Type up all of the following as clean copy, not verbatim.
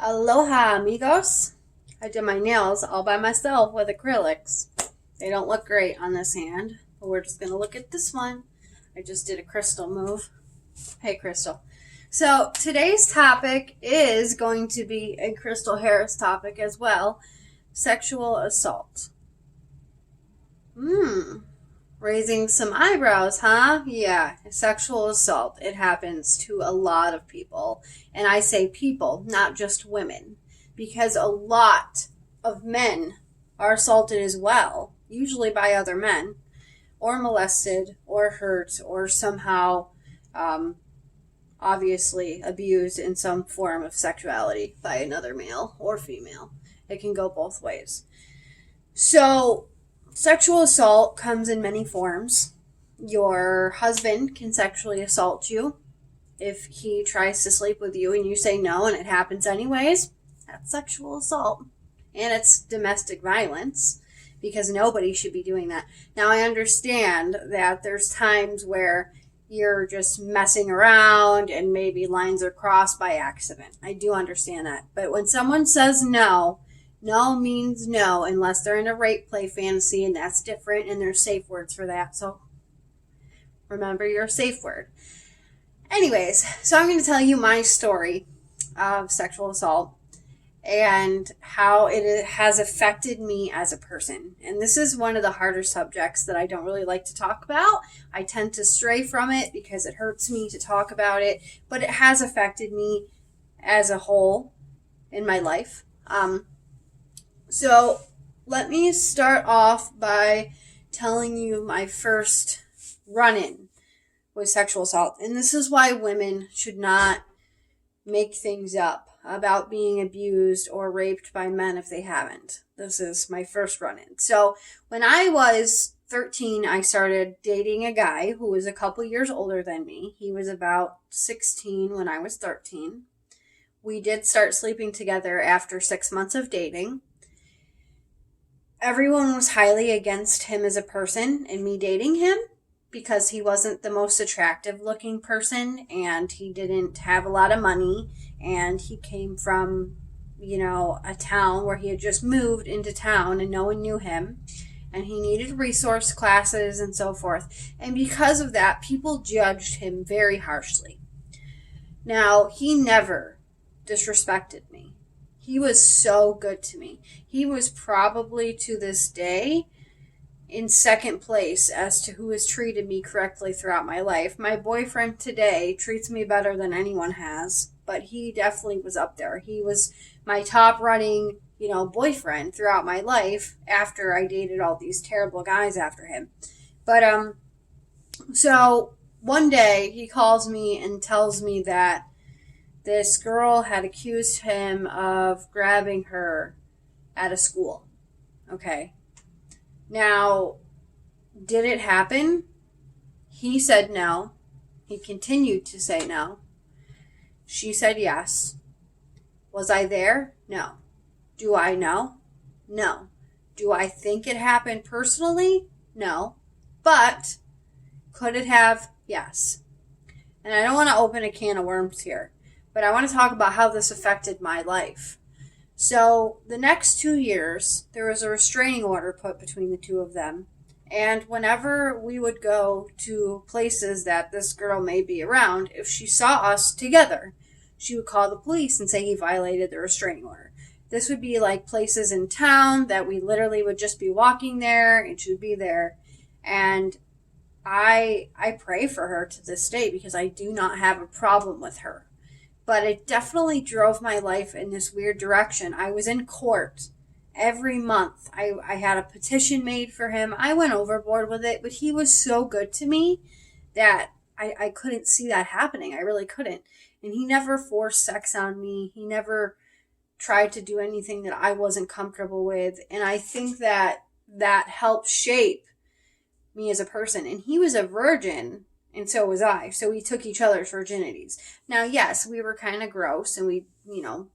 Aloha, amigos. I did my nails all by myself with acrylics. They don't look great on this hand, but we're just going to look at this one. I just did a crystal move. Hey, Crystal. So today's topic is going to be a Crystal Harris topic as well. Sexual assault. Raising some eyebrows, huh? Yeah, sexual assault. It happens to a lot of people. And I say people, not just women, because a lot of men are assaulted as well, usually by other men, or molested, or hurt, or somehow obviously abused in some form of sexuality by another male or female. It can go both ways. So, sexual assault comes in many forms. Your husband can sexually assault you if he tries to sleep with you and you say no and it happens anyways. That's sexual assault. And it's domestic violence because nobody should be doing that. Now, I understand that there's times where you're just messing around and maybe lines are crossed by accident. I do understand that. But when someone says no, no means no unless they're in a rape play fantasy, and that's different, and there's safe words for that. So remember your safe word. Anyways, so I'm going to tell you my story of sexual assault and how it has affected me as a person. And this is one of the harder subjects that I don't really like to talk about. I tend to stray from it because it hurts me to talk about it, but it has affected me as a whole in my life. So let me start off by telling you my first run-in with sexual assault. And this is why women should not make things up about being abused or raped by men if they haven't. This is my first run-in. So when I was 13, I started dating a guy who was a couple years older than me. He was about 16 when I was 13. We did start sleeping together after 6 months of dating. Everyone was highly against him as a person and me dating him because he wasn't the most attractive looking person and he didn't have a lot of money and he came from, a town where he had just moved into town and no one knew him and he needed resource classes and so forth. And because of that, people judged him very harshly. Now, he never disrespected me. He was so good to me. He was probably to this day in second place as to who has treated me correctly throughout my life. My boyfriend today treats me better than anyone has, but he definitely was up there. He was my top running, boyfriend throughout my life after I dated all these terrible guys after him. But so one day he calls me and tells me that this girl had accused him of grabbing her at a school. Okay. Now, did it happen? He said no. He continued to say no. She said yes. Was I there? No. Do I know? No. Do I think it happened personally? No. But could it have? Yes. And I don't want to open a can of worms here, but I want to talk about how this affected my life. So the next 2 years, there was a restraining order put between the two of them. And whenever we would go to places that this girl may be around, if she saw us together, she would call the police and say he violated the restraining order. This would be like places in town that we literally would just be walking there and she would be there. And I pray for her to this day because I do not have a problem with her. But it definitely drove my life in this weird direction. I was in court every month. I had a petition made for him. I went overboard with it, but he was so good to me that I couldn't see that happening. I really couldn't. And he never forced sex on me. He never tried to do anything that I wasn't comfortable with. And I think that helped shape me as a person. And he was a virgin. And so was I. So we took each other's virginities. Now, yes, we were kind of gross and we,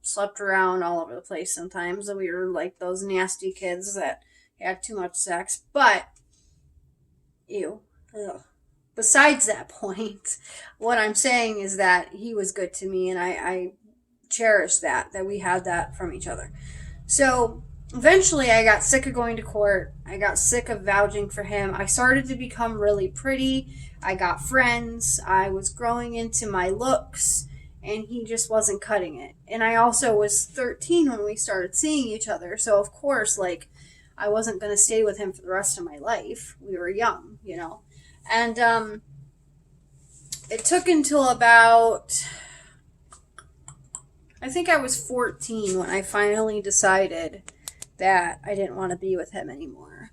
slept around all over the place sometimes. And we were like those nasty kids that had too much sex. But, ew. Ugh. Besides that point, what I'm saying is that he was good to me and I cherish that we had that from each other. So eventually I got sick of going to court. I got sick of vouching for him. I started to become really pretty. I got friends. I was growing into my looks, and he just wasn't cutting it. And I also was 13 when we started seeing each other. So, of course, like, I wasn't going to stay with him for the rest of my life. We were young, you know. And it took until about, I think I was 14 when I finally decided that I didn't want to be with him anymore.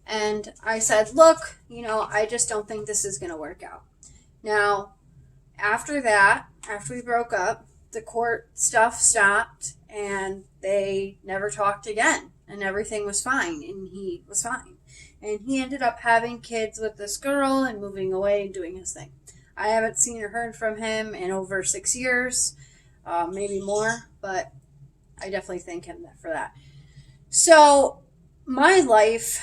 And I said, look, you know, I just don't think this is going to work out. Now, after that, after we broke up, the court stuff stopped and they never talked again. And everything was fine. And he was fine. And he ended up having kids with this girl and moving away and doing his thing. I haven't seen or heard from him in over 6 years, maybe more, but I definitely thank him for that. So my life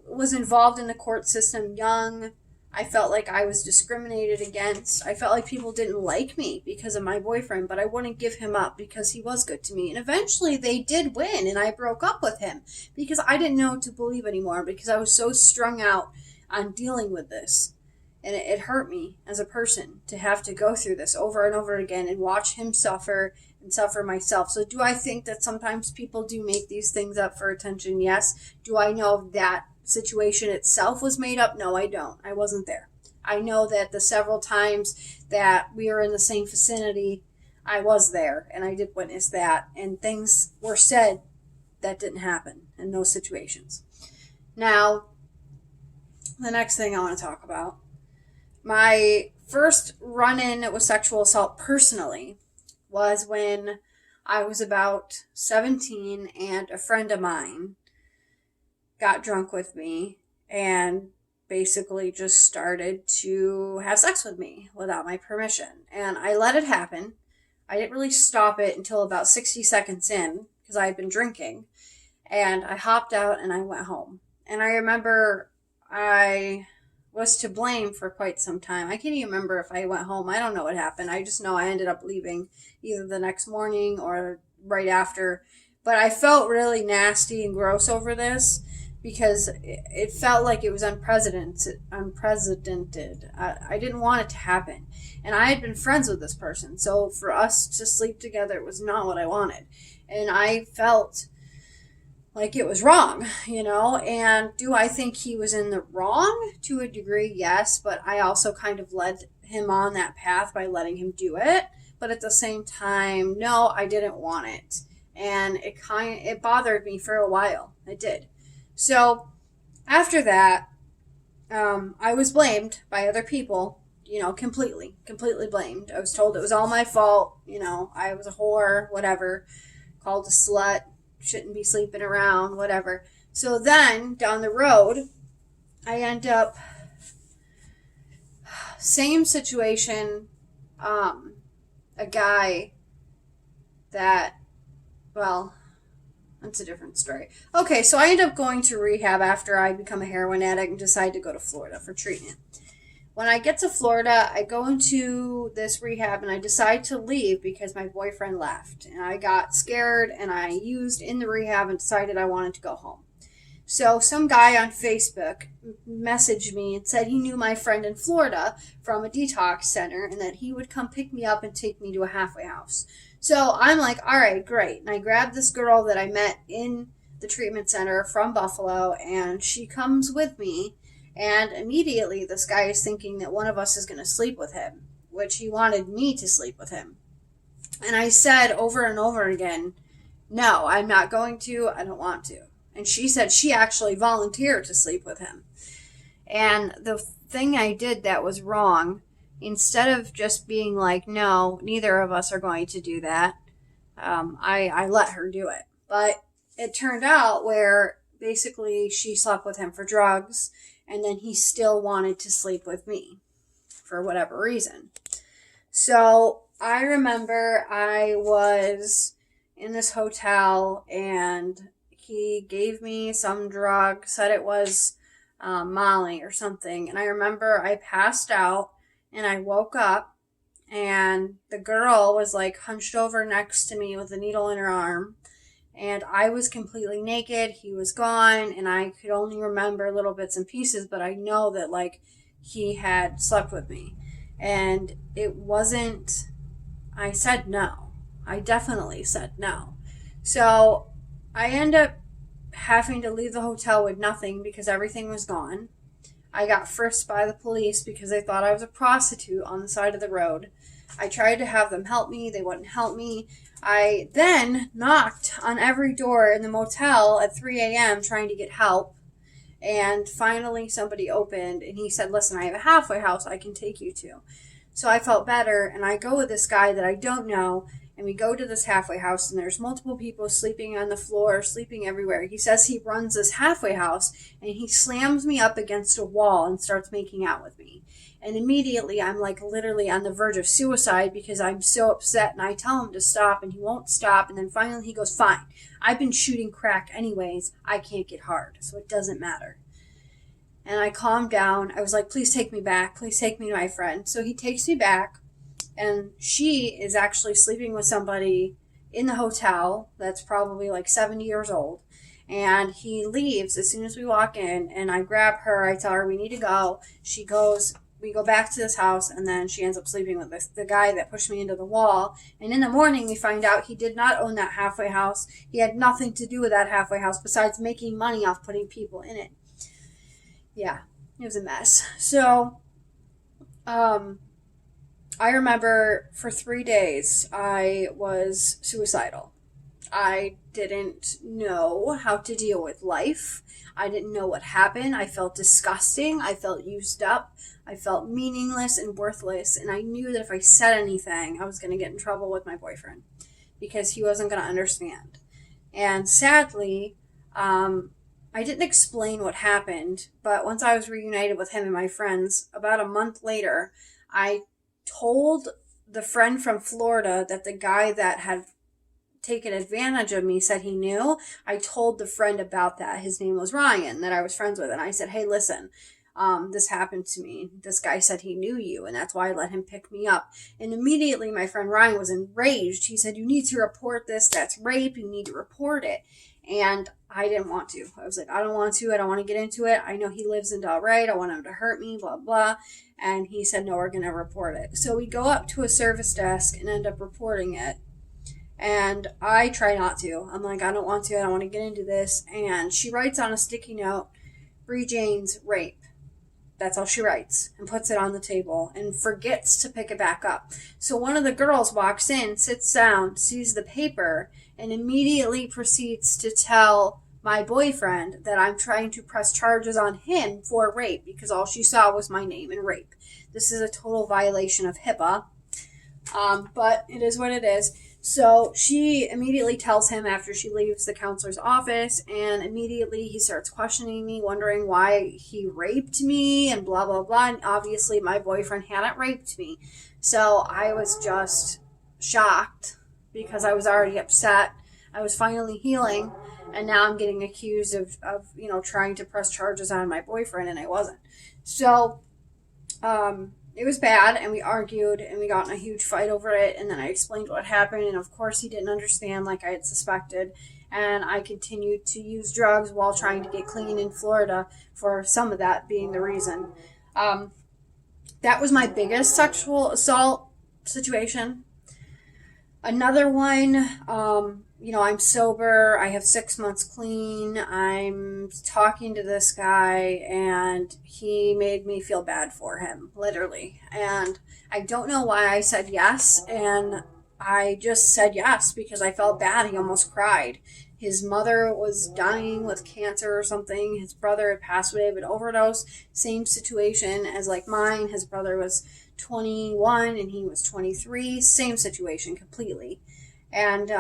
was involved in the court system young. I felt like I was discriminated against. I felt like people didn't like me because of my boyfriend, but I wouldn't give him up because he was good to me. And eventually they did win, and I broke up with him because I didn't know what to believe anymore because I was so strung out on dealing with this. And it hurt me as a person to have to go through this over and over again and watch him suffer and suffer myself. So do I think that sometimes people do make these things up for attention? Yes. Do I know that situation itself was made up? No, I don't. I wasn't there. I know that the several times that we were in the same vicinity, I was there and I did witness that, and things were said that didn't happen in those situations. Now, the next thing I want to talk about, my first run-in with sexual assault personally was when I was about 17 and a friend of mine got drunk with me and basically just started to have sex with me without my permission. And I let it happen. I didn't really stop it until about 60 seconds in because I had been drinking. And I hopped out and I went home. And I remember I was to blame for quite some time. I can't even remember if I went home. I don't know what happened. I just know I ended up leaving either the next morning or right after. But I felt really nasty and gross over this because it felt like it was unprecedented. I didn't want it to happen. And I had been friends with this person. So for us to sleep together was not what I wanted. And I felt like it was wrong, you know. And do I think he was in the wrong? To a degree, yes. But I also kind of led him on that path by letting him do it. But at the same time, no, I didn't want it. And it bothered me for a while. It did. So after that, I was blamed by other people, you know, completely blamed. I was told it was all my fault, you know, I was a whore, whatever, called a slut, shouldn't be sleeping around, whatever. So then down the road, I end up, same situation, a guy that, well, that's a different story. Okay, so I end up going to rehab after I become a heroin addict and decide to go to Florida for treatment. When I get to Florida, I go into this rehab and I decide to leave because my boyfriend left. And I got scared and I used in the rehab and decided I wanted to go home. So some guy on Facebook messaged me and said he knew my friend in Florida from a detox center and that he would come pick me up and take me to a halfway house. So I'm like, all right, great. And I grabbed this girl that I met in the treatment center from Buffalo, and she comes with me. And immediately this guy is thinking that one of us is going to sleep with him, which he wanted me to sleep with him. And I said over and over again, no, I'm not going to. I don't want to. And she said she actually volunteered to sleep with him. And the thing I did that was wrong, instead of just being like, no, neither of us are going to do that, I let her do it. But it turned out where basically she slept with him for drugs, and then he still wanted to sleep with me for whatever reason. So I remember I was in this hotel, and he gave me some drug, said it was Molly or something. And I remember I passed out, and I woke up, and the girl was like hunched over next to me with a needle in her arm, and I was completely naked. He was gone, and I could only remember little bits and pieces, but I know that like he had slept with me. And it wasn't, I said no. I definitely said no. So I end up having to leave the hotel with nothing because everything was gone. I got frisked by the police because they thought I was a prostitute on the side of the road. I tried to have them help me. They wouldn't help me. I then knocked on every door in the motel at 3 a.m. trying to get help. And finally somebody opened and he said, listen, I have a halfway house I can take you to. So I felt better, and I go with this guy that I don't know, and we go to this halfway house, and there's multiple people sleeping on the floor, sleeping everywhere. He says he runs this halfway house, and he slams me up against a wall and starts making out with me. And immediately I'm like literally on the verge of suicide because I'm so upset, and I tell him to stop and he won't stop. And then finally he goes, fine, I've been shooting crack anyways. I can't get hard, so it doesn't matter. And I calmed down. I was like, please take me back. Please take me to my friend. So he takes me back, and she is actually sleeping with somebody in the hotel that's probably like 70 years old. And he leaves as soon as we walk in, and I grab her. I tell her we need to go. She goes. We go back to this house, and then she ends up sleeping with the guy that pushed me into the wall. And in the morning, we find out he did not own that halfway house. He had nothing to do with that halfway house besides making money off putting people in it. Yeah, it was a mess. So, I remember for 3 days I was suicidal. I didn't know how to deal with life. I didn't know what happened. I felt disgusting. I felt used up. I felt meaningless and worthless. And I knew that if I said anything, I was going to get in trouble with my boyfriend because he wasn't going to understand. And sadly, I didn't explain what happened, but once I was reunited with him and my friends, about a month later, I told the friend from Florida that the guy that had taken advantage of me said he knew. I told the friend about that. His name was Ryan, that I was friends with. And I said, hey, listen, this happened to me. This guy said he knew you, and that's why I let him pick me up. And immediately my friend Ryan was enraged. He said, you need to report this. That's rape. You need to report it. And I didn't want to. I was like, I don't want to. I don't want to get into it. I know he lives in Delray. I don't want him to hurt me, blah, blah. And he said, no, we're going to report it. So we go up to a service desk and end up reporting it. And I try not to. I'm like, I don't want to. I don't want to get into this. And she writes on a sticky note, Bree Jane's rape. That's all she writes, and puts it on the table and forgets to pick it back up. So one of the girls walks in, sits down, sees the paper, and immediately proceeds to tell my boyfriend that I'm trying to press charges on him for rape because all she saw was my name and rape. This is a total violation of HIPAA, but it is what it is. So she immediately tells him after she leaves the counselor's office, and immediately he starts questioning me, wondering why he raped me and blah, blah, blah. And obviously my boyfriend hadn't raped me. So I was just shocked because I was already upset. I was finally healing, and now I'm getting accused of trying to press charges on my boyfriend, and I wasn't. So, it was bad, and we argued, and we got in a huge fight over it, and then I explained what happened, and of course he didn't understand like I had suspected, and I continued to use drugs while trying to get clean in Florida, for some of that being the reason. That was my biggest sexual assault situation. Another one, I'm sober. I have 6 months clean. I'm talking to this guy, and he made me feel bad for him, literally. And I don't know why I said yes, and I just said yes because I felt bad. He almost cried. His mother was dying with cancer or something. His brother had passed away of an overdose. Same situation as like mine. His brother was 21 and he was 23. Same situation completely. And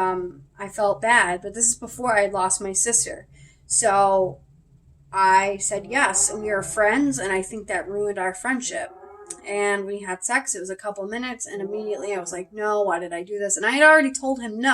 I felt bad, but this is before I had lost my sister. So I said yes, and we were friends, and I think that ruined our friendship. And we had sex. It was a couple minutes, and immediately I was like, no, why did I do this? And I had already told him no.